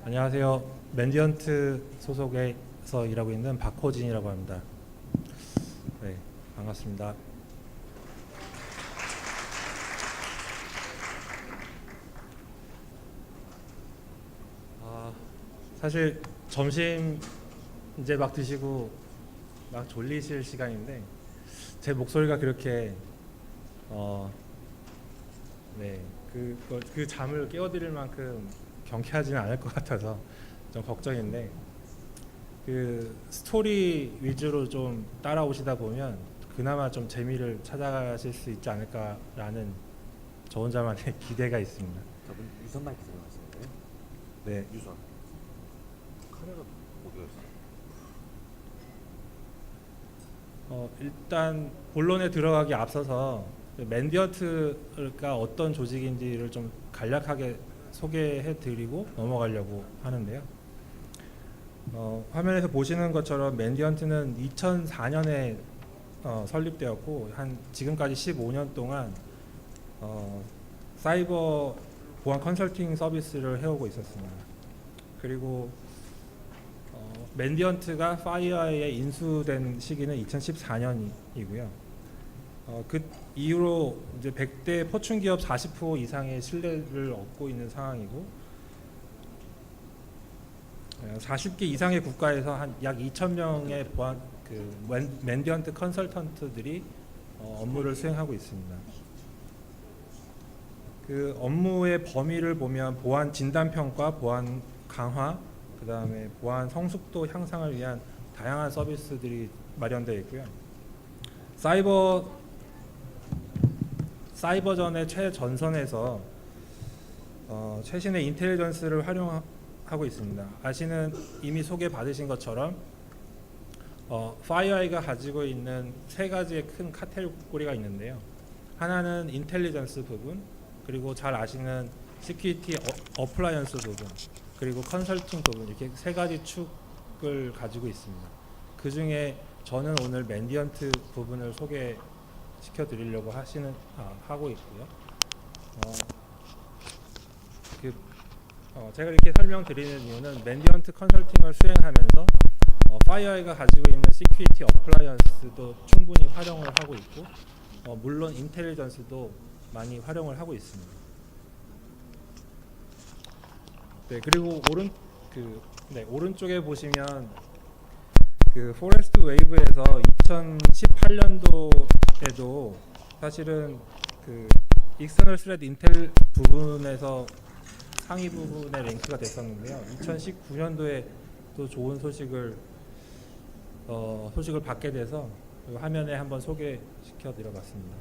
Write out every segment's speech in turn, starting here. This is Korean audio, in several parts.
안녕하세요. 맨디언트 소속에서 일하고 있는 박호진이라고 합니다. 네, 반갑습니다. 사실 점심 이제 막 드시고 막 졸리실 시간인데 제 목소리가 그렇게 네, 그 잠을 깨워드릴 만큼 경쾌하지는 않을 것 같아서 좀 걱정인데 그 스토리 위주로 좀 따라오시다 보면 그나마 좀 재미를 찾아가실 수 있지 않을까라는 저 혼자만의 기대가 있습니다. 저분 유선 마이크 사용하시는 거예요? 네, 유선. 카메라 어디가 있어요? 일단 본론에 들어가기 앞서서 맨디언트가 어떤 조직인지를 좀 간략하게 소개해드리고 넘어가려고 하는데요. 화면에서 보시는 것처럼 맨디언트는 2004년에 설립되었고 지금까지 15년 동안 사이버 보안 컨설팅 서비스를 해오고 있었습니다. 그리고 맨디언트가 파이어에 인수된 시기는 2014년이고요. 그 이후로 이제 100대 포춘 기업 40% 이상의 신뢰를 얻고 있는 상황이고 40개 이상의 국가에서 한 약 2,000명의 보안 맨디언트 컨설턴트들이 업무를 수행하고 있습니다. 그 업무의 범위를 보면 보안 진단 평가, 보안 강화, 그다음에 보안 성숙도 향상을 위한 다양한 서비스들이 마련되어 있고요. 사이버전의 최전선에서 최신의 인텔리전스를 활용하고 있습니다. 이미 소개받으신 것처럼 파이어아이가 가지고 있는 세 가지의 큰 카테고리가 있는데요. 하나는 인텔리전스 부분, 그리고 잘 아시는 시큐리티 어플라이언스 부분, 그리고 컨설팅 부분, 이렇게 세 가지 축을 가지고 있습니다. 그 중에 저는 오늘 맨디언트 부분을 소개시켜 드리려고 하고 있고요. 제가 이렇게 설명드리는 이유는 맨디언트 컨설팅을 수행하면서 파이어아이가 가지고 있는 시큐리티 어플라이언스도 충분히 활용을 하고 있고 물론 인텔리전스도 많이 활용을 하고 있습니다. 네, 그리고 오른쪽에 보시면 그 포레스트 웨이브에서 2018년도에도 사실은 그 익스터널 스레드 인텔 부분에서 상위 부분에 랭크가 됐었는데요. 2019년도에 또 좋은 소식을 받게 돼서 화면에 한번 소개시켜 드려봤습니다.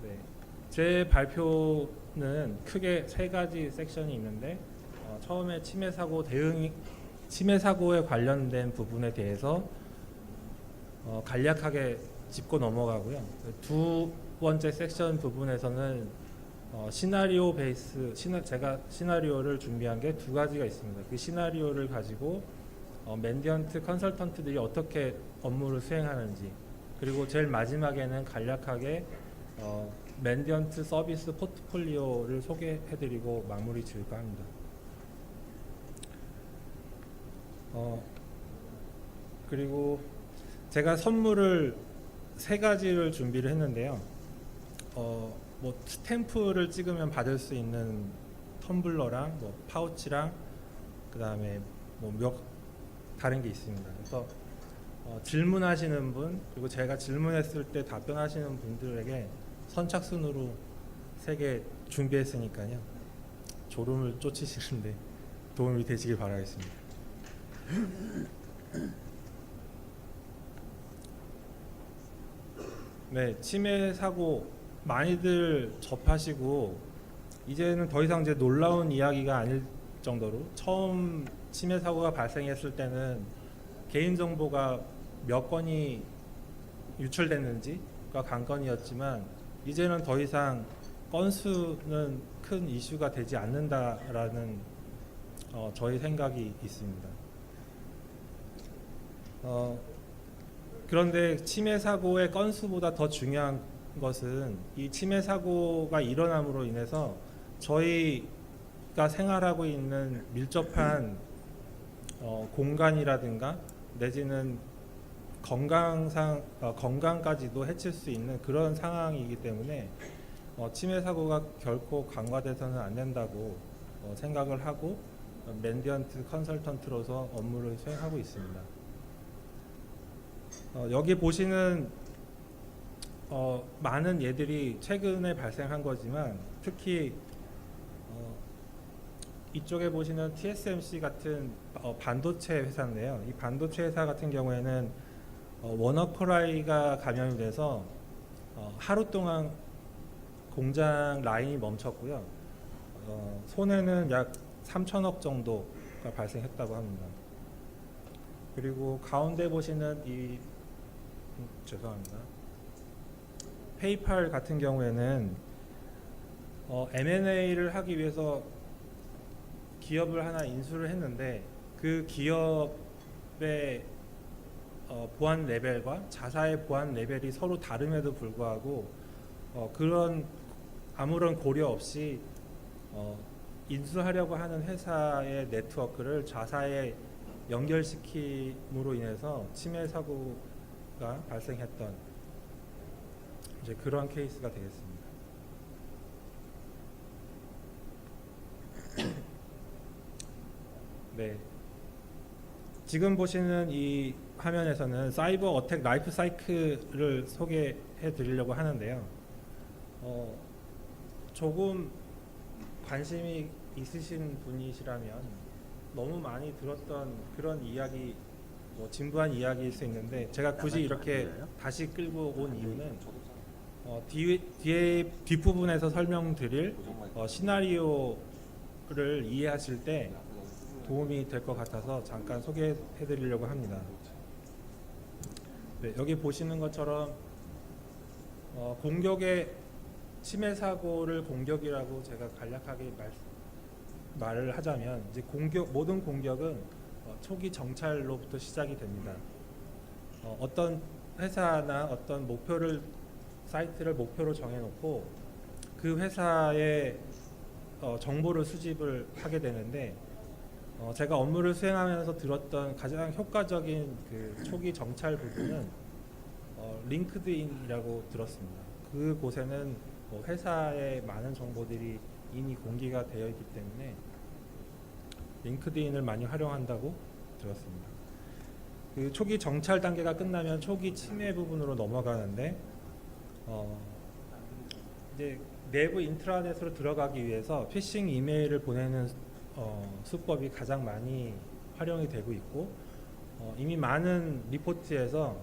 네, 제 발표는 크게 세 가지 섹션이 있는데 처음에 침해 사고에 관련된 부분에 대해서 간략하게 짚고 넘어가고요. 두 번째 섹션 부분에서는 시나리오 베이스, 제가 시나리오를 준비한 게 두 가지가 있습니다. 그 시나리오를 가지고 맨디언트 컨설턴트들이 어떻게 업무를 수행하는지, 그리고 제일 마지막에는 간략하게 맨디언트 서비스 포트폴리오를 소개해드리고 마무리 지을까 합니다. 그리고 제가 선물을 세 가지를 준비를 했는데요. 뭐 스탬프를 찍으면 받을 수 있는 텀블러랑 뭐 파우치랑 그다음에 뭐 몇 다른 게 있습니다. 그래서 질문하시는 분, 그리고 제가 질문했을 때 답변하시는 분들에게 선착순으로 3개 준비했으니까요. 졸음을 쫓으시는데 도움이 되시길 바라겠습니다. 네, 침해 사고 많이들 접하시고 이제는 더 이상 이제 놀라운 이야기가 아닐 정도로 처음 침해 사고가 발생했을 때는 개인 정보가 몇 건이 유출됐는지가 관건이었지만 이제는 더 이상 건수는 큰 이슈가 되지 않는다라는 저희 생각이 있습니다. 그런데 침해 사고의 건수보다 더 중요한 것은 이 침해 사고가 일어남으로 인해서 저희가 생활하고 있는 밀접한 공간이라든가 내지는 건강까지도 해칠 수 있는 그런 상황이기 때문에 침해 사고가 결코 간과돼서는 안 된다고 생각을 하고 맨디언트 컨설턴트로서 업무를 수행하고 있습니다. 여기 보시는 많은 예들이 최근에 발생한 거지만 특히 이쪽에 보시는 TSMC 같은 반도체 회사인데요. 이 반도체 회사 같은 경우에는 워너커라이가 감염이 돼서 하루 동안 공장 라인이 멈췄고요. 손해는 약 3천억 정도가 발생했다고 합니다. 그리고 가운데 보시는 이 죄송합니다. 페이팔 같은 경우에는 M&A를 하기 위해서 기업을 하나 인수를 했는데 그 기업의 보안 레벨과 자사의 보안 레벨이 서로 다름에도 불구하고 그런 아무런 고려 없이 인수하려고 하는 회사의 네트워크를 자사에 연결시킴으로 인해서 침해 사고가 발생했던 이제 그런 케이스가 되겠습니다. 네. 지금 보시는 이 화면에서는 사이버 어택 라이프 사이클을 소개해 드리려고 하는데요. 조금 관심이 있으신 분이시라면 너무 많이 들었던 그런 이야기, 진부한 이야기일 수 있는데 제가 굳이 이렇게 다시 끌고 온 이유는 뒤에 뒷부분에서 설명드릴 시나리오를 이해하실 때 도움이 될 것 같아서 잠깐 소개해 드리려고 합니다. 네, 여기 보시는 것처럼 공격의 침해 사고를 공격이라고 제가 간략하게 말을 하자면 이제 모든 공격은 초기 정찰로부터 시작이 됩니다. 어떤 회사나 어떤 사이트를 목표로 정해놓고 그 회사의 정보를 수집을 하게 되는데 제가 업무를 수행하면서 들었던 가장 효과적인 그 초기 정찰 부분은 링크드인이라고 들었습니다. 그곳에는 회사의 많은 정보들이 이미 공개가 되어 있기 때문에 링크드인을 많이 활용한다고 들었습니다. 그 초기 정찰 단계가 끝나면 초기 침해 부분으로 넘어가는데 이제 내부 인트라넷으로 들어가기 위해서 피싱 이메일을 보내는 수법이 가장 많이 활용이 되고 있고 이미 많은 리포트에서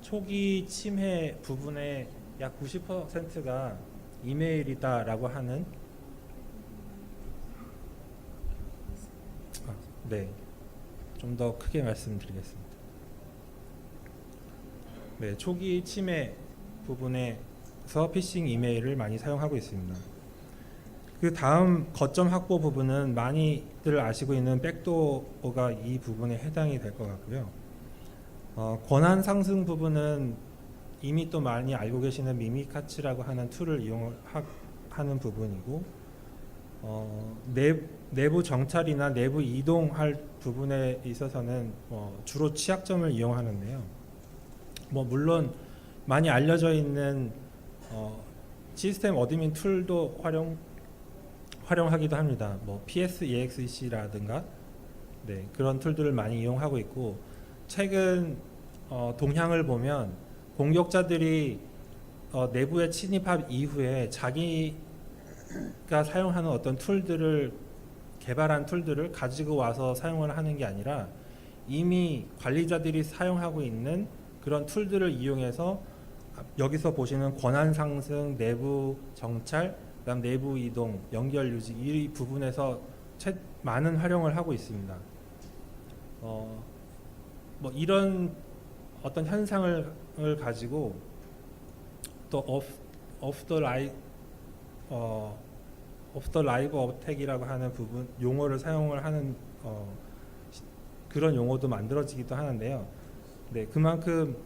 초기 침해 부분의 약 90%가 이메일이다라고 하는 네, 좀 더 크게 말씀드리겠습니다. 네, 초기 침해 부분에서 피싱 이메일을 많이 사용하고 있습니다. 그 다음 거점 확보 부분은 많이들 아시고 있는 백도어가 이 부분에 해당이 될 것 같고요. 권한 상승 부분은 이미 또 많이 알고 계시는 미미카츠라고 하는 툴을 이용하는 부분이고 내부 정찰이나 내부 이동할 부분에 있어서는 주로 취약점을 이용하는데요. 물론 많이 알려져 있는 시스템 어드민 툴도 활용하기도 합니다. PSEXEC라든가 그런 툴들을 많이 이용하고 있고 최근 동향을 보면 공격자들이 내부에 침입한 이후에 자기가 사용하는 어떤 개발한 툴들을 가지고 와서 사용을 하는 게 아니라 이미 관리자들이 사용하고 있는 그런 툴들을 이용해서 여기서 보시는 권한 상승, 내부 정찰, 그다음 내부 이동, 연결 유지 이 부분에서 많은 활용을 하고 있습니다. 이런 어떤 현상을 가지고 또 off the live 어택이라고 하는 부분 용어를 사용을 하는 그런 용어도 만들어지기도 하는데요. 네, 그만큼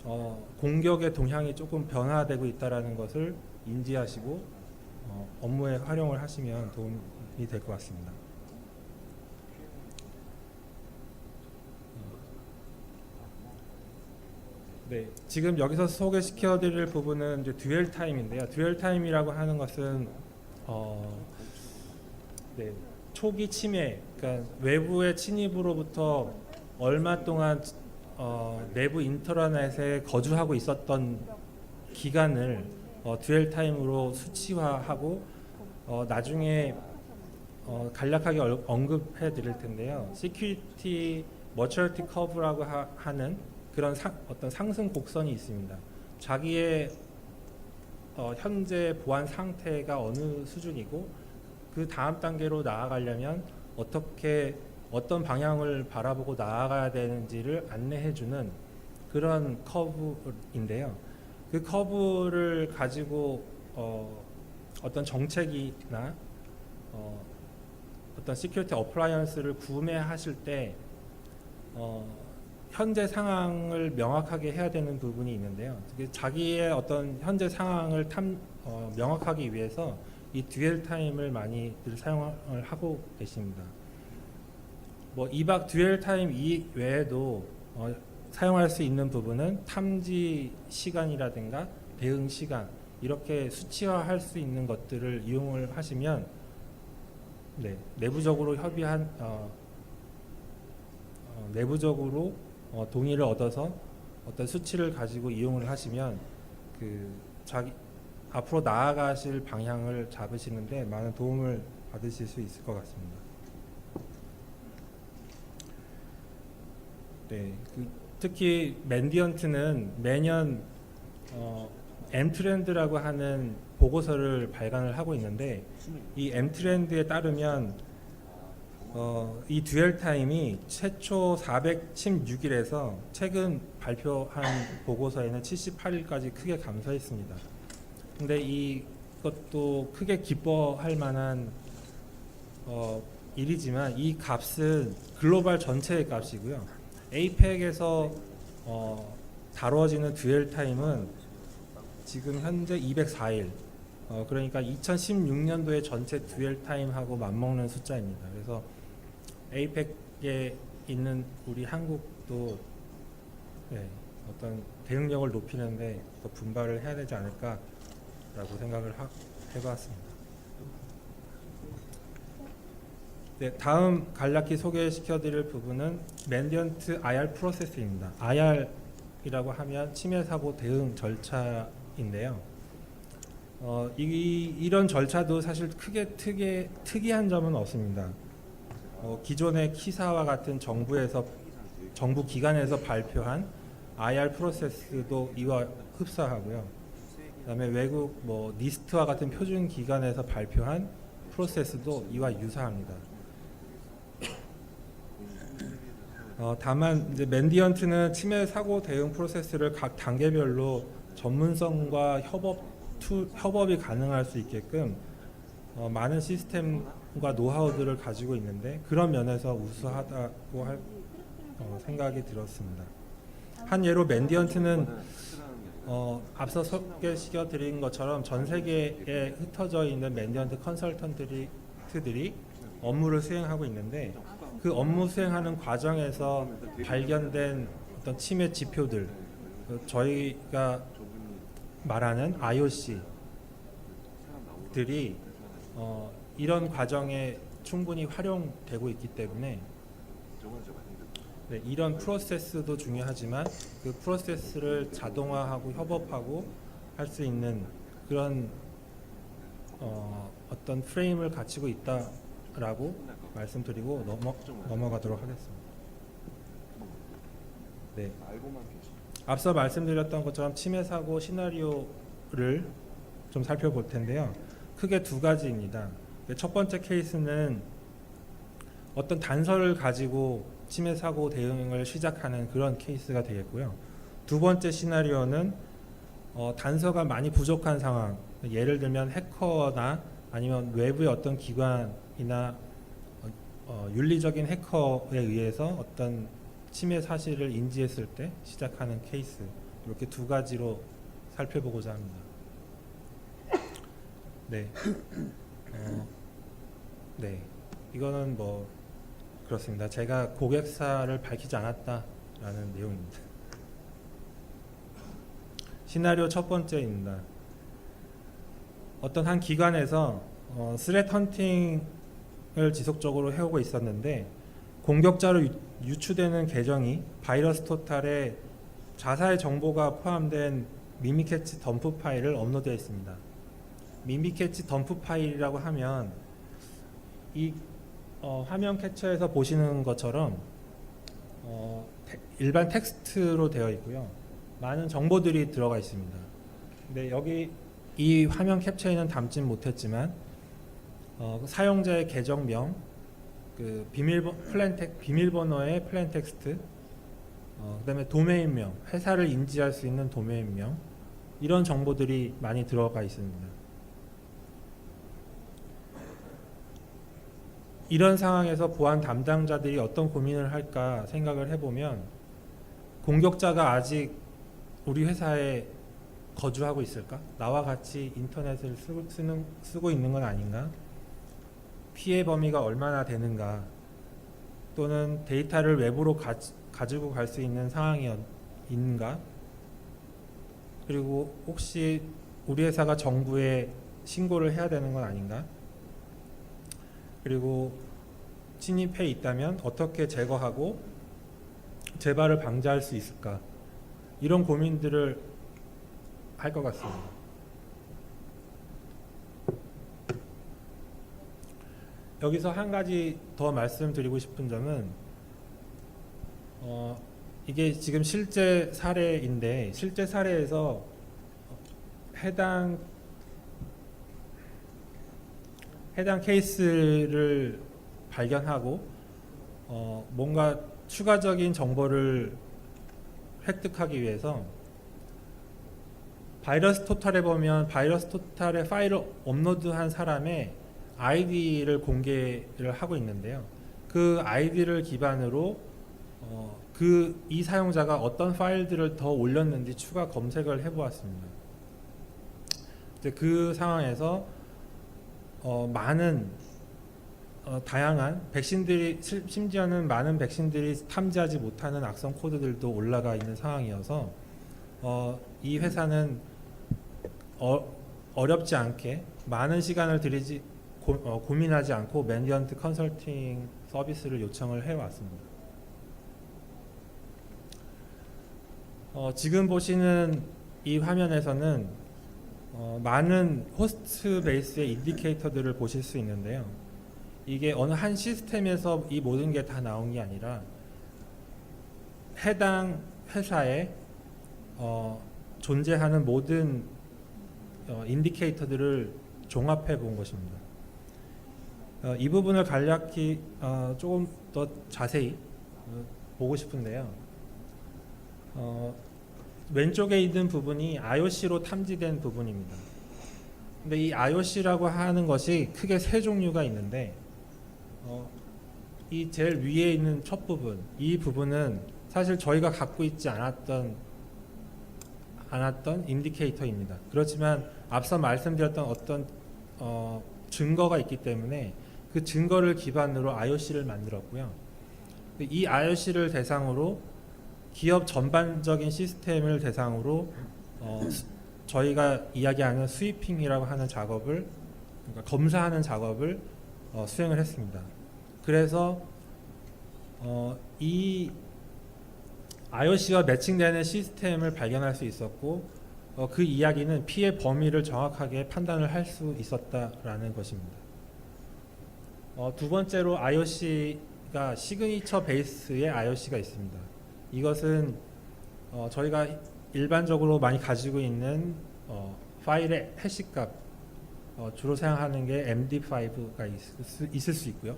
공격의 동향이 조금 변화되고 있다라는 것을 인지하시고 업무에 활용을 하시면 도움이 될 것 같습니다. 네, 지금 여기서 소개시켜드릴 부분은 이제 듀얼 타임인데요. 듀얼 타임이라고 하는 것은 네, 초기 침해, 그러니까 외부의 침입으로부터 얼마 동안 내부 인터넷에 거주하고 있었던 기간을 듀얼 타임으로 수치화하고 나중에 간략하게 언급해 드릴 텐데요. 시큐리티 머처리티 커브라고 하는 그런 어떤 상승 곡선이 있습니다. 자기의 현재 보안 상태가 어느 수준이고 그 다음 단계로 나아가려면 어떤 방향을 바라보고 나아가야 되는지를 안내해주는 그런 커브인데요. 그 커브를 가지고 어떤 정책이나 어떤 시큐리티 어플라이언스를 구매하실 때 현재 상황을 명확하게 해야 되는 부분이 있는데요. 자기의 어떤 현재 상황을 명확하기 위해서 이 듀얼 타임을 많이들 사용을 하고 계십니다. 뭐 이박 듀얼 타임 이외에도 사용할 수 있는 부분은 탐지 시간이라든가 대응 시간 이렇게 수치화할 수 있는 것들을 이용을 하시면 네, 내부적으로 내부적으로 동의를 얻어서 어떤 수치를 가지고 이용을 하시면 앞으로 나아가실 방향을 잡으시는데 많은 도움을 받으실 수 있을 것 같습니다. 네, 특히 맨디언트는 매년 M트렌드라고 하는 보고서를 발간을 하고 있는데 이 M트렌드에 따르면 이 듀얼 타임이 최초 416일에서 최근 발표한 보고서에는 78일까지 크게 감소했습니다. 근데 이것도 크게 기뻐할 만한 일이지만 이 값은 글로벌 전체의 값이고요. APEC에서 다뤄지는 듀얼 타임은 지금 현재 204일, 그러니까 2016년도의 전체 듀얼 타임하고 맞먹는 숫자입니다. 그래서 APEC에 있는 우리 한국도 네, 어떤 대응력을 높이는데 더 분발을 해야 되지 않을까라고 생각을 해봤습니다. 네, 다음 간략히 소개시켜드릴 부분은 맨디언트 IR 프로세스입니다. IR이라고 하면 침해 사고 대응 절차인데요. 이런 절차도 사실 크게 특이한 점은 없습니다. 기존의 키사와 같은 정부 기관에서 발표한 IR 프로세스도 이와 흡사하고요. 그다음에 외국 니스트와 같은 표준 기관에서 발표한 프로세스도 이와 유사합니다. 다만 이제 맨디언트는 침해 사고 대응 프로세스를 각 단계별로 전문성과 협업이 가능할 수 있게끔 많은 시스템과 노하우들을 가지고 있는데 그런 면에서 우수하다고 생각이 들었습니다. 한 예로 맨디언트는 앞서 소개시켜드린 것처럼 전 세계에 흩어져 있는 맨디언트 컨설턴트들이 업무를 수행하고 있는데 그 업무 수행하는 과정에서 발견된 어떤 침해 지표들, 저희가 말하는 IOC들이 이런 과정에 충분히 활용되고 있기 때문에 네, 이런 프로세스도 중요하지만 그 프로세스를 자동화하고 협업하고 할 수 있는 그런 어떤 프레임을 갖추고 있다라고 말씀드리고 넘어가도록 하겠습니다. 네. 앞서 말씀드렸던 것처럼 침해 사고 시나리오를 좀 살펴볼 텐데요. 크게 두 가지입니다. 첫 번째 케이스는 어떤 단서를 가지고 침해 사고 대응을 시작하는 그런 케이스가 되겠고요. 두 번째 시나리오는 단서가 많이 부족한 상황, 예를 들면 해커나 아니면 외부의 어떤 기관이나 윤리적인 해커에 의해서 어떤 침해 사실을 인지했을 때 시작하는 케이스, 이렇게 두 가지로 살펴보고자 합니다. 네. 네. 이거는 뭐 그렇습니다. 제가 고객사를 밝히지 않았다라는 내용입니다. 시나리오 첫 번째입니다. 어떤 한 기관에서 스레트 헌팅을 지속적으로 해오고 있었는데 공격자로 유추되는 계정이 바이러스 토탈에 자사의 정보가 포함된 미미캐치 덤프 파일을 업로드했습니다. 미미캐치 덤프 파일이라고 하면 이 화면 캡처에서 보시는 것처럼 일반 텍스트로 되어 있고요. 많은 정보들이 들어가 있습니다. 근데 여기 이 화면 캡처에는 담진 못했지만 사용자의 계정명, 그 비밀번호의 플레인 텍스트, 그다음에 도메인명, 회사를 인지할 수 있는 도메인명, 이런 정보들이 많이 들어가 있습니다. 이런 상황에서 보안 담당자들이 어떤 고민을 할까 생각을 해보면 공격자가 아직 우리 회사에 거주하고 있을까? 나와 같이 인터넷을 쓰고 있는 건 아닌가? 피해 범위가 얼마나 되는가? 또는 데이터를 외부로 가지고 갈 수 있는 상황인가? 그리고 혹시 우리 회사가 정부에 신고를 해야 되는 건 아닌가? 그리고 침입해 있다면 어떻게 제거하고 재발을 방지할 수 있을까? 이런 고민들을 할 것 같습니다. 여기서 한 가지 더 말씀드리고 싶은 점은 이게 지금 실제 사례인데 실제 사례에서 해당 케이스를 발견하고 뭔가 추가적인 정보를 획득하기 위해서 바이러스 토탈에 보면 바이러스 토탈에 파일을 업로드한 사람의 아이디를 공개를 하고 있는데요. 그 아이디를 기반으로 이 사용자가 어떤 파일들을 더 올렸는지 추가 검색을 해보았습니다. 이제 그 상황에서 많은 다양한 백신들이 심지어는 많은 백신들이 탐지하지 못하는 악성 코드들도 올라가 있는 상황이어서 이 회사는 어렵지 않게 많은 시간을 들이지 고민하지 않고 매니지먼트 컨설팅 서비스를 요청을 해왔습니다. 지금 보시는 이 화면에서는 많은 호스트 베이스의 인디케이터들을 보실 수 있는데요. 이게 어느 한 시스템에서 이 모든 게 다 나온 게 아니라 해당 회사에 존재하는 모든 인디케이터들을 종합해 본 것입니다. 이 부분을 간략히 조금 더 자세히 보고 싶은데요. 왼쪽에 있는 부분이 IOC로 탐지된 부분입니다. 근데 이 IOC라고 하는 것이 크게 세 종류가 있는데 이 제일 위에 있는 첫 부분, 이 부분은 사실 저희가 갖고 있지 않았던 인디케이터입니다. 그렇지만 앞서 말씀드렸던 어떤 증거가 있기 때문에 그 증거를 기반으로 IOC를 만들었고요. 이 IOC를 대상으로 기업 전반적인 시스템을 대상으로 저희가 이야기하는 스위핑이라고 하는 작업을, 그러니까 검사하는 작업을 수행을 했습니다. 그래서 이 IOC와 매칭되는 시스템을 발견할 수 있었고 그 이야기는 피해 범위를 정확하게 판단을 할 수 있었다라는 것입니다. 두 번째로 IOC가 시그니처 베이스의 IOC가 있습니다. 이것은 저희가 일반적으로 많이 가지고 있는 파일의 해시값, 주로 사용하는 게 MD5가 있을 수 있고요.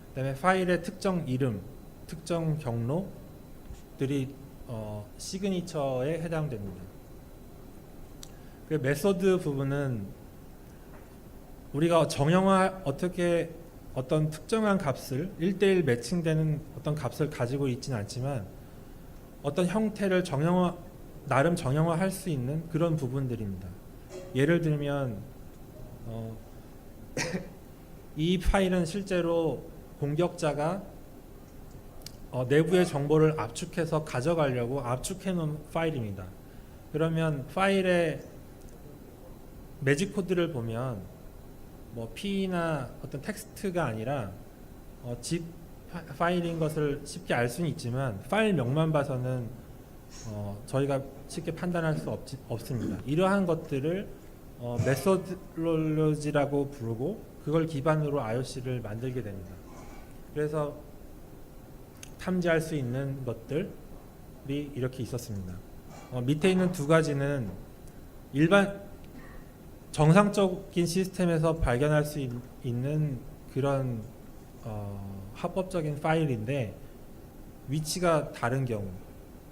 그다음에 파일의 특정 이름, 특정 경로들이 시그니처에 해당됩니다. 그 메소드 부분은 우리가 정형화 어떻게 어떤 특정한 값을 1대1 매칭되는 어떤 값을 가지고 있지는 않지만 어떤 형태를 정형화된 나름 정형화할 수 있는 그런 부분들입니다. 예를 들면 이 파일은 실제로 공격자가 내부의 정보를 압축해서 가져가려고 압축해 놓은 파일입니다. 그러면 파일의 매직 코드를 보면 뭐 P나 어떤 텍스트가 아니라 zip 파일인 것을 쉽게 알 수는 있지만 파일명만 봐서는 저희가 쉽게 판단할 수 없습니다. 이러한 것들을 메소드로로지라고 부르고 그걸 기반으로 IOC를 만들게 됩니다. 그래서 탐지할 수 있는 것들이 이렇게 있었습니다. 밑에 있는 두 가지는 일반 정상적인 시스템에서 발견할 수 있는 그런 합법적인 파일인데 위치가 다른 경우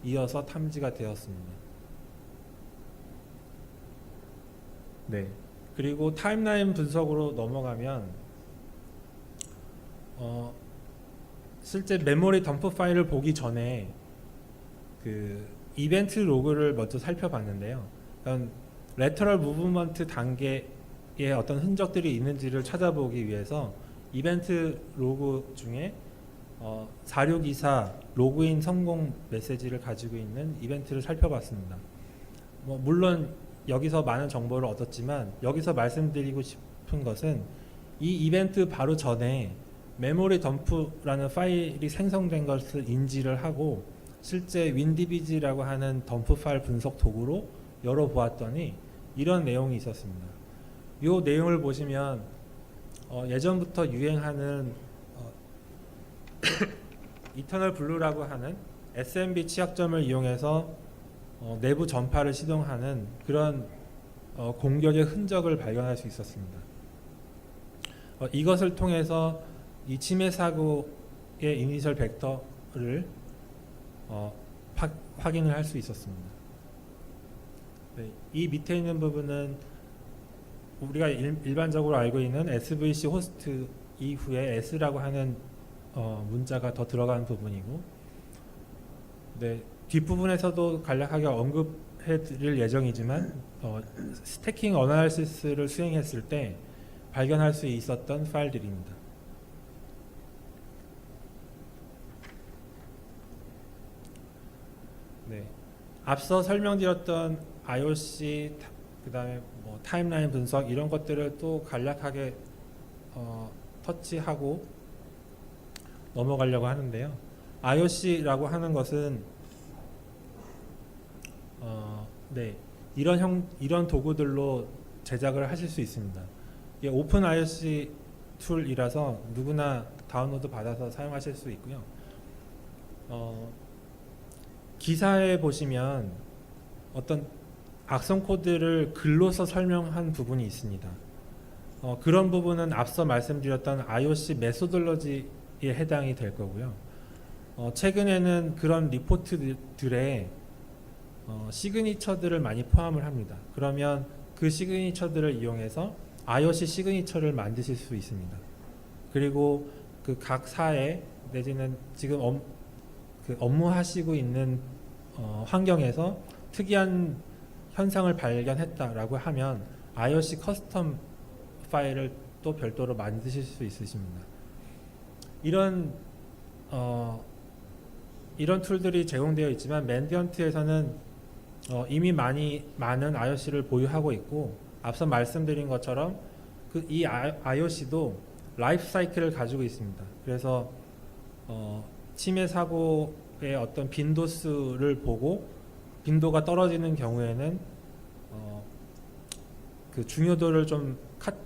이어서 탐지가 되었습니다. 네. 그리고 타임라인 분석으로 넘어가면 실제 메모리 덤프 파일을 보기 전에 그 이벤트 로그를 먼저 살펴봤는데요. 그러니까 레터럴 무브먼트 단계에 어떤 흔적들이 있는지를 찾아보기 위해서 이벤트 로그 중에 4624 로그인 성공 메시지를 가지고 있는 이벤트를 살펴봤습니다. 물론 여기서 많은 정보를 얻었지만 여기서 말씀드리고 싶은 것은 이 이벤트 바로 전에 메모리 덤프라는 파일이 생성된 것을 인지를 하고 실제 윈디비지라고 하는 덤프 파일 분석 도구로 열어보았더니 이런 내용이 있었습니다. 이 내용을 보시면 예전부터 유행하는 이터널 블루라고 하는 SMB 취약점을 이용해서 내부 전파를 시동하는 그런 공격의 흔적을 발견할 수 있었습니다. 이것을 통해서 이 침해 사고의 이니셜 벡터를 확인을 할 수 있었습니다. 네, 이 밑에 있는 부분은 우리가 일반적으로 알고 있는 SVC 호스트 이후에 S라고 하는 문자가 더 들어간 부분이고, 네, 뒷부분에서도 간략하게 언급해 드릴 예정이지만 스태킹 어나리시스를 수행했을 때 발견할 수 있었던 파일들입니다. 네, 앞서 설명드렸던 IOC 그 다음에 뭐 타임라인 분석 이런 것들을 또 간략하게 터치하고 넘어가려고 하는데요. IOC라고 하는 것은 네, 이런 도구들로 제작을 하실 수 있습니다. 이게 오픈 IOC 툴이라서 누구나 다운로드 받아서 사용하실 수 있고요. 기사에 보시면 어떤 악성 코드를 글로서 설명한 부분이 있습니다. 그런 부분은 앞서 말씀드렸던 IOC 메소돌로지에 해당이 될 거고요. 최근에는 그런 리포트들에 시그니처들을 많이 포함을 합니다. 그러면 그 시그니처들을 이용해서 IOC 시그니처를 만드실 수 있습니다. 그리고 그 각 사에 내지는 지금 업무하시고 있는 환경에서 특이한 현상을 발견했다라고 하면 IOC 커스텀 파일을 또 별도로 만드실 수 있으십니다. 이런 툴들이 제공되어 있지만 맨디언트에서는 이미 많은 IOC를 보유하고 있고, 앞서 말씀드린 것처럼 이 IOC도 라이프 사이클을 가지고 있습니다. 그래서 침해 사고의 어떤 빈도수를 보고 빈도가 떨어지는 경우에는 그 중요도를 좀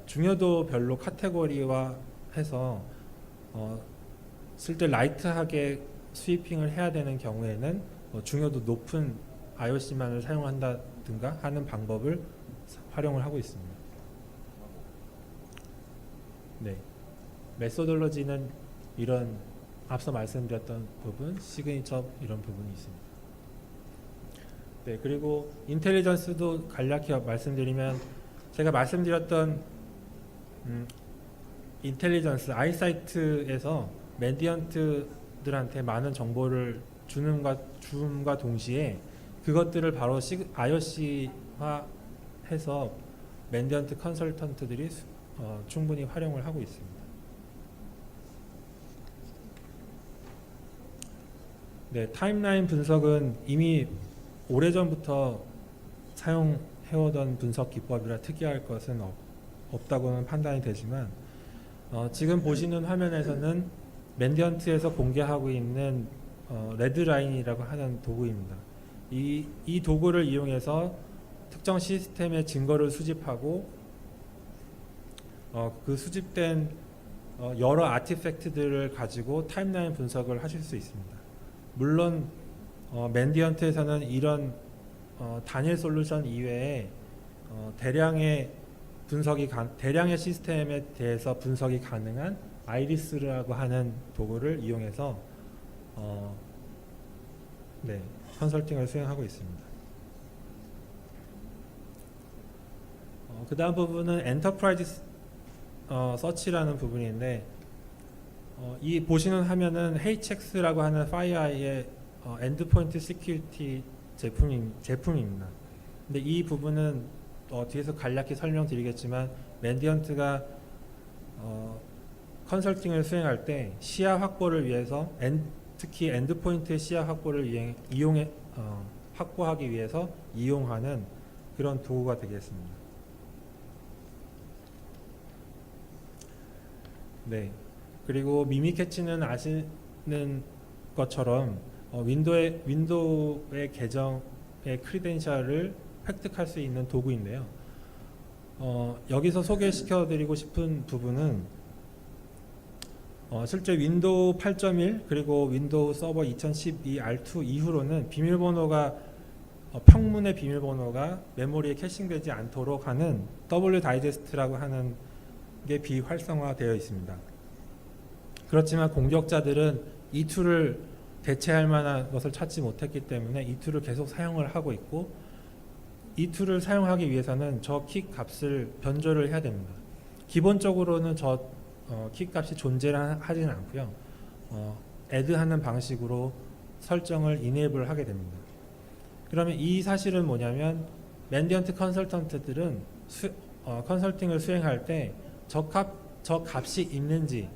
중요도별로 카테고리화해서 실제 라이트하게 스위핑을 해야 되는 경우에는 중요도 높은 IOC만을 사용한다든가 하는 방법을 활용을 하고 있습니다. 네, 메소돌로지는 이런 앞서 말씀드렸던 부분, 시그니처 이런 부분이 있습니다. 네, 그리고 인텔리전스도 간략히 말씀드리면 제가 말씀드렸던 인텔리전스 아이사이트에서 맨디언트들한테 많은 정보를 줌과 동시에 그것들을 바로 IOC화해서 맨디언트 컨설턴트들이 충분히 활용을 하고 있습니다. 네, 타임라인 분석은 이미 오래전부터 사용해오던 분석 기법이라 특이할 것은 없다고는 판단이 되지만 지금 보시는 화면에서는 맨디언트에서 공개하고 있는 레드라인이라고 하는 도구입니다. 이 도구를 이용해서 특정 시스템의 증거를 수집하고 그 수집된 여러 아티팩트들을 가지고 타임라인 분석을 하실 수 있습니다. 물론 맨디언트에서는 이런 단일 솔루션 이외에 대량의 시스템에 대해서 분석이 가능한 아이리스라고 하는 도구를 이용해서 컨설팅을 수행하고 있습니다. 그 다음 부분은 엔터프라이즈 서치라는 부분인데 이 보시는 화면은 HX라고 하는 FireEye의 엔드포인트 시큐리티 제품입니다. 근데 이 부분은 뒤에서 간략히 설명드리겠지만 맨디언트가 컨설팅을 수행할 때 시야 확보를 위해서 특히 엔드포인트 시야 확보를 확보하기 위해서 이용하는 그런 도구가 되겠습니다. 네. 그리고 미미캐치는 아시는 것처럼 윈도우의 계정의 크리덴셜을 획득할 수 있는 도구인데요. 여기서 소개시켜드리고 싶은 부분은 실제 윈도우 8.1 그리고 윈도우 서버 2012 R2 이후로는 비밀번호가 평문의 비밀번호가 메모리에 캐싱되지 않도록 하는 W 다이제스트라고 하는 게 비활성화되어 있습니다. 그렇지만 공격자들은 이 툴을 대체할 만한 것을 찾지 못했기 때문에 이 툴을 계속 사용을 하고 있고 이 툴을 사용하기 위해서는 저 키 값을 변조를 해야 됩니다. 기본적으로는 저 키 값이 존재를 하지는 않고요. add하는 방식으로 설정을 enable 하게 됩니다. 그러면 이 사실은 뭐냐면 맨디언트 컨설턴트들은 컨설팅을 수행할 때 저 값이 있는지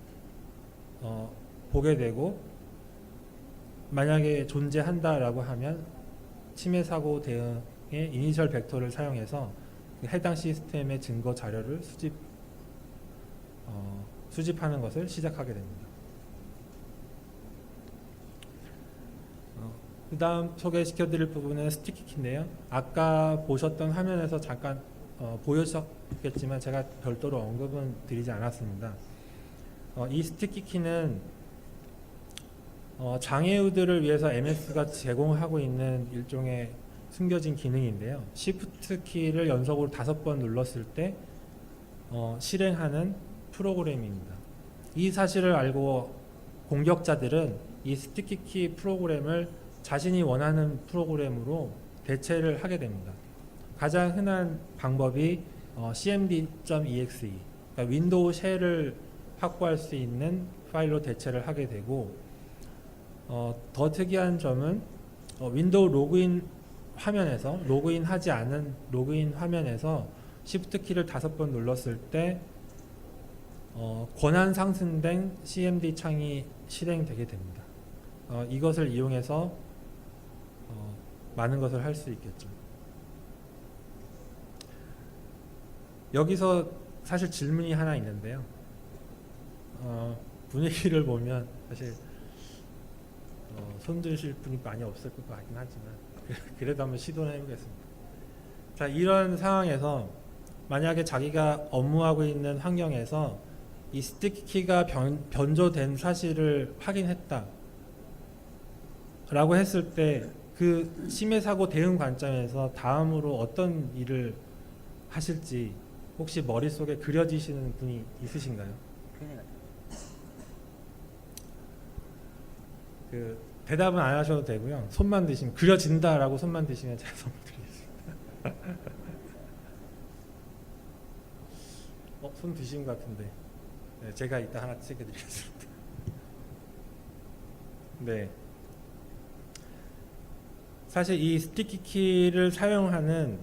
보게 되고 만약에 존재한다라고 하면 침해 사고 대응의 이니셜 벡터를 사용해서 해당 시스템의 증거 자료를 수집하는 것을 시작하게 됩니다. 그 다음 소개시켜드릴 부분은 스티키 키인데요. 아까 보셨던 화면에서 잠깐 보여주셨겠지만 제가 별도로 언급은 드리지 않았습니다. 이 스티키 키는 장애우들을 위해서 MS가 제공하고 있는 일종의 숨겨진 기능인데요. Shift 키를 연속으로 5번 눌렀을 때 실행하는 프로그램입니다. 이 사실을 알고 공격자들은 이 스티키 키 프로그램을 자신이 원하는 프로그램으로 대체를 하게 됩니다. 가장 흔한 방법이 cmd.exe, 그러니까 윈도우 쉘을 확보할 수 있는 파일로 대체를 하게 되고 더 특이한 점은 윈도우 로그인 화면에서 로그인하지 않은 로그인 화면에서 Shift 키를 5번 눌렀을 때 권한 상승된 CMD 창이 실행되게 됩니다. 이것을 이용해서 많은 것을 할 수 있겠죠. 여기서 사실 질문이 하나 있는데요. 분위기를 보면 사실 손 드실 분이 많이 없을 것 같긴 하지만 그래도 한번 시도를 해보겠습니다. 자, 이런 상황에서 만약에 자기가 업무하고 있는 환경에서 이 스티키 키가 변조된 사실을 확인했다 라고 했을 때 그 침해 사고 대응 관점에서 다음으로 어떤 일을 하실지 혹시 머릿속에 그려지시는 분이 있으신가요? 대답은 안 하셔도 되고요. 손만 드시면 그려진다라고 손만 드시면 제가 선물 드리겠습니다. 손 드신 것 같은데 제가 이따 하나 챙겨드리겠습니다. 네. 사실 이 스티키 키를 사용하는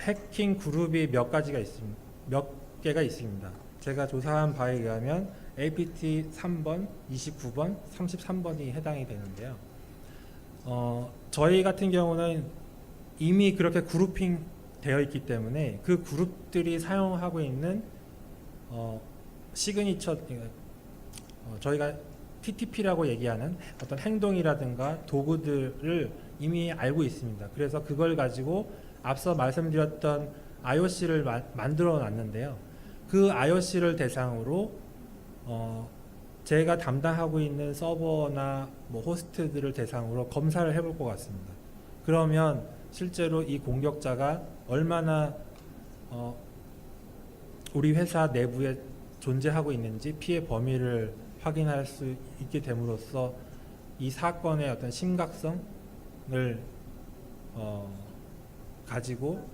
해킹 그룹이 몇 가지가 있습니다. 몇 개가 있습니다. 제가 조사한 바에 의하면 APT 3번, 29번, 33번이 해당이 되는데요. 저희 같은 경우는 이미 그렇게 그룹핑 되어 있기 때문에 그 그룹들이 사용하고 있는 시그니처, 저희가 TTP라고 얘기하는 어떤 행동이라든가 도구들을 이미 알고 있습니다. 그래서 그걸 가지고 앞서 말씀드렸던 IOC를 만들어 놨는데요. 그 IOC를 대상으로 제가 담당하고 있는 서버나 뭐 호스트들을 대상으로 검사를 해볼 것 같습니다. 그러면 실제로 이 공격자가 얼마나 우리 회사 내부에 존재하고 있는지 피해 범위를 확인할 수 있게 됨으로써 이 사건의 어떤 심각성을 가지고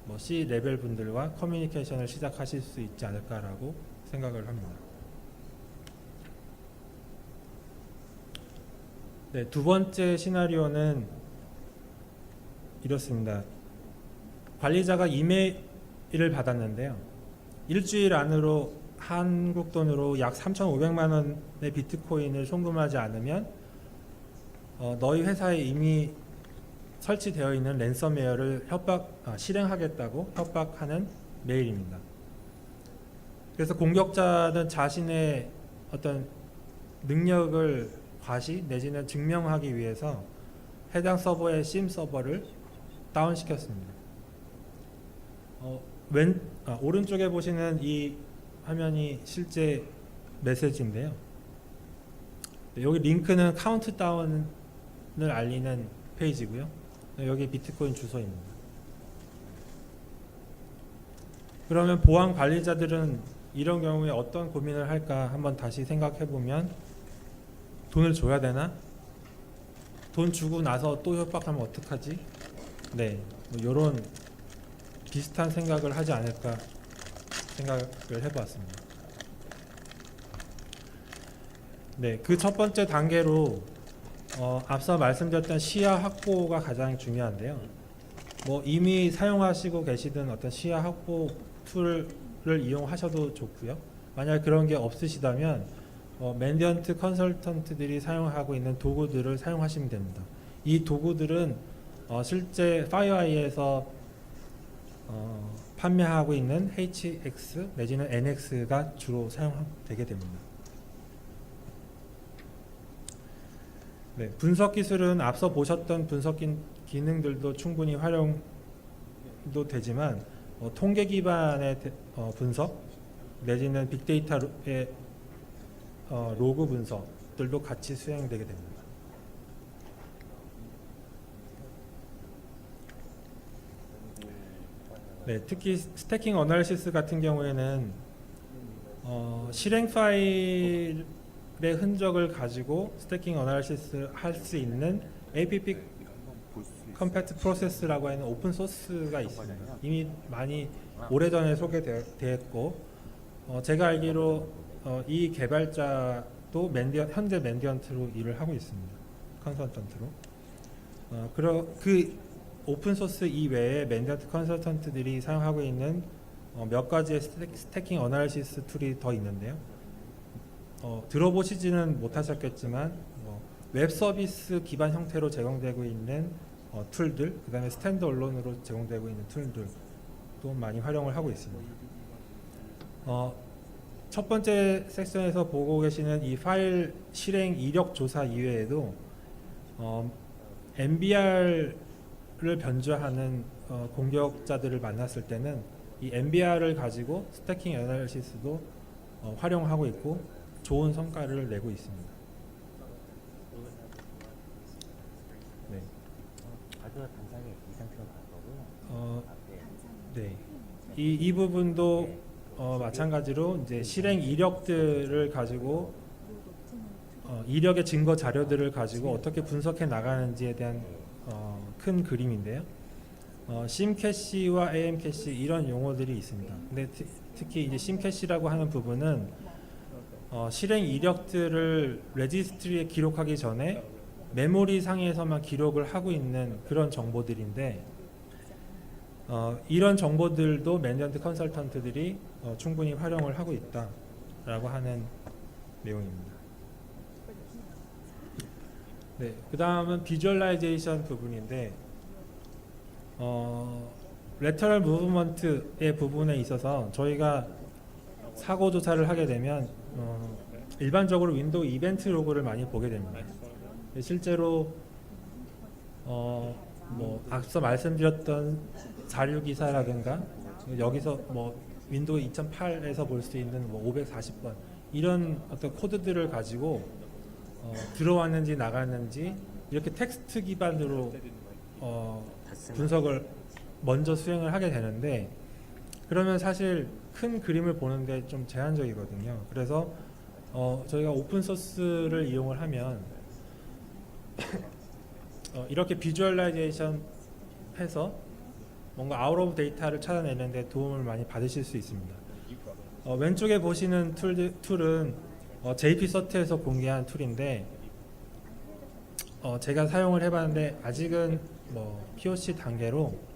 뭐 C 레벨 분들과 커뮤니케이션을 시작하실 수 있지 않을까라고 생각을 합니다. 네, 두 번째 시나리오는 이렇습니다. 관리자가 이메일을 받았는데요. 일주일 안으로 한국 돈으로 약 3,500만 원의 비트코인을 송금하지 않으면 너희 회사에 이미 설치되어 있는 랜섬웨어를 실행하겠다고 협박하는 메일입니다. 그래서 공격자는 자신의 어떤 능력을 과시 내지는 증명하기 위해서 해당 서버의 심 서버를 다운시켰습니다. 오른쪽에 보시는 이 화면이 실제 메시지인데요. 여기 링크는 카운트다운을 알리는 페이지고요. 여기 비트코인 주소입니다. 그러면 보안 관리자들은 이런 경우에 어떤 고민을 할까 한번 다시 생각해 보면, 돈을 줘야 되나? 돈 주고 나서 또 협박하면 어떡하지? 네, 뭐 이런 비슷한 생각을 하지 않을까 생각을 해보았습니다. 네, 그 첫 번째 단계로 앞서 말씀드렸던 시야 확보가 가장 중요한데요. 뭐 이미 사용하시고 계시던 어떤 시야 확보 툴을 이용하셔도 좋고요. 만약 그런 게 없으시다면 맨디언트 컨설턴트들이 사용하고 있는 도구들을 사용하시면 됩니다. 이 도구들은 실제 파이어아이에서 판매하고 있는 HX 내지는 NX가 주로 사용되게 됩니다. 네, 분석 기술은 앞서 보셨던 분석 기능들도 충분히 활용도 되지만 통계 기반의 분석 내지는 빅데이터의 로그 분석들도 같이 수행되게 됩니다. 네, 특히 스태킹 어널리시스 같은 경우에는 실행 파일의 흔적을 가지고 스태킹 어널리시스 할 수 있는 APP 컴패트 프로세스라고 하는 오픈 소스가 있습니다. 이미 많이 오래전에 소개되었고 제가 알기로 이 개발자도 현재 맨디언트로 일을 하고 있습니다. 컨설턴트로. 그 오픈 소스 이외에 맨디언트 컨설턴트들이 사용하고 있는 몇 가지의 스태킹 어널리시스 툴이 더 있는데요. 들어보시지는 못하셨겠지만 웹 서비스 기반 형태로 제공되고 있는 툴들, 그 다음에 스탠드얼론으로 제공되고 있는 툴들도 많이 활용을 하고 있습니다. 첫 번째 섹션에서 보고 계시는 이 파일 실행 이력 조사 이외에도 MBR을 변조하는 공격자들을 만났을 때는 이 MBR을 가지고 스태킹 애널리시스도 활용하고 있고 좋은 성과를 내고 있습니다. 네. 발표가 단상에 이 상태로 나온 거고요. 네. 이 부분도 마찬가지로 이제 실행 이력들을 가지고 이력의 증거 자료들을 가지고 어떻게 분석해 나가는지에 대한 큰 그림인데요. 심 캐시와 AM 캐시 이런 용어들이 있습니다. 근데 특히 이제 심 캐시라고 하는 부분은 실행 이력들을 레지스트리에 기록하기 전에 메모리 상에서만 기록을 하고 있는 그런 정보들인데 이런 정보들도 매니지먼트 컨설턴트들이 충분히 활용을 하고 있다라고 하는 내용입니다. 네, 그 다음은 비주얼라이제이션 부분인데 레터럴 무브먼트의 부분에 있어서 저희가 사고 조사를 하게 되면 일반적으로 윈도우 이벤트 로그를 많이 보게 됩니다. 실제로 뭐 앞서 말씀드렸던 자료 기사라든가 여기서 뭐 윈도우 2008에서 볼 수 있는 뭐 540번 이런 어떤 코드들을 가지고 들어왔는지 나갔는지 이렇게 텍스트 기반으로 분석을 먼저 수행을 하게 되는데 그러면 사실 큰 그림을 보는데 좀 제한적이거든요. 그래서 저희가 오픈 소스를 이용을 하면 이렇게 비주얼라이제이션 해서 뭔가 아웃 오브 데이터를 찾아내는데 도움을 많이 받으실 수 있습니다. 왼쪽에 보시는 툴은 JP서트에서 공개한 툴인데 제가 사용을 해봤는데 아직은 뭐 POC 단계로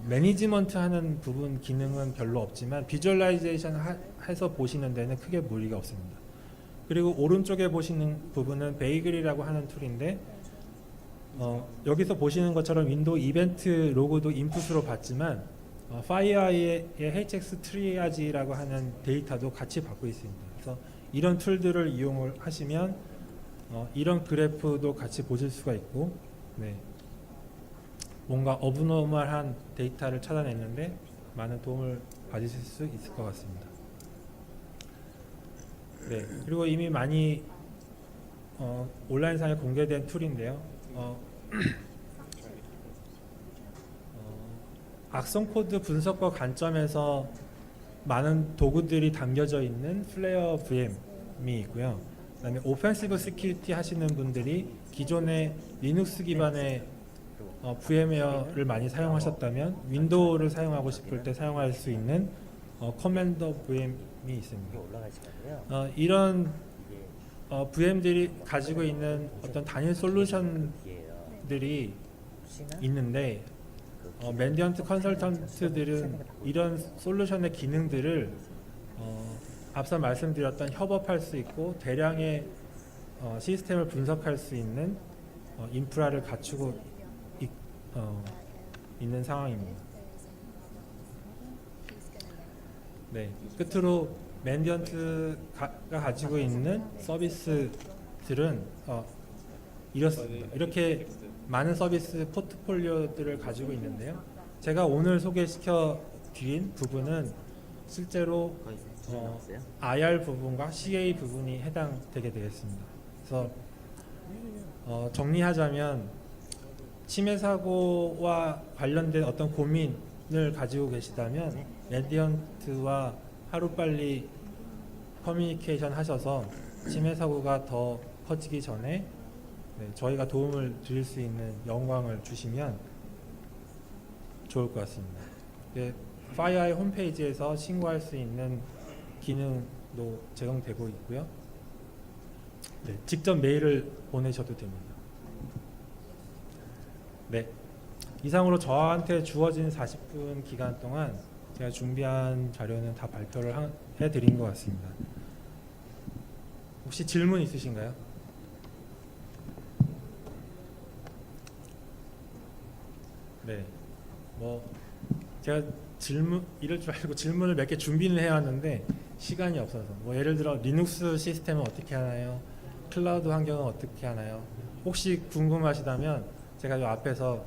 매니지먼트 하는 부분 기능은 별로 없지만 비주얼라이제이션 해서 보시는 데는 크게 무리가 없습니다. 그리고 오른쪽에 보시는 부분은 베이글이라고 하는 툴인데 여기서 보시는 것처럼 윈도우 이벤트 로그도 인풋으로 받지만 파이어아이의 HX 트리아지라고 하는 데이터도 같이 받고 있습니다. 그래서 이런 툴들을 이용을 하시면 이런 그래프도 같이 보실 수가 있고 네. 뭔가 어브노멀한 데이터를 찾아냈는데 많은 도움을 받으실 수 있을 것 같습니다. 네, 그리고 이미 많이 온라인상에 공개된 툴인데요. 악성 코드 분석과 관점에서 많은 도구들이 담겨져 있는 플레어 VM이 있고요. 그다음에 오펜시브 시큐리티 하시는 분들이 기존의 리눅스 기반의 VM웨어를 많이 사용하셨다면 윈도우를 사용하고 싶을 때 사용할 수 있는 커맨더 VM이 있습니다. 이런 VM들이 가지고 있는 어떤 단일 솔루션들이 있는데 매니지먼트 컨설턴트들은 이런 솔루션의 기능들을 앞서 말씀드렸던 협업할 수 있고 대량의 시스템을 분석할 수 있는 인프라를 갖추고 있는 상황입니다. 네, 끝으로 매니지먼트가 가지고 있는 서비스들은 이렇습니다. 이렇게 많은 서비스 포트폴리오들을 가지고 있는데요. 제가 오늘 소개시켜 드린 부분은 실제로 IR 부분과 CA 부분이 해당되게 되겠습니다. 그래서 정리하자면 침해 사고와 관련된 어떤 고민을 가지고 계시다면 매니지먼트와 하루빨리 커뮤니케이션 하셔서 침해 사고가 더 커지기 전에 저희가 도움을 드릴 수 있는 영광을 주시면 좋을 것 같습니다. 파이어아이 홈페이지에서 신고할 수 있는 기능도 제공되고 있고요. 네, 직접 메일을 보내셔도 됩니다. 네, 이상으로 저한테 주어진 40분 기간 동안 제가 준비한 자료는 다 발표를 해드린 것 같습니다. 혹시 질문 있으신가요? 네, 뭐 제가 이럴 줄 알고 질문을 몇 개 준비를 해왔는데 시간이 없어서 뭐 예를 들어 리눅스 시스템은 어떻게 하나요? 클라우드 환경은 어떻게 하나요? 혹시 궁금하시다면 제가 이 앞에서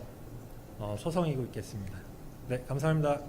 소성이고 있겠습니다. 네, 감사합니다.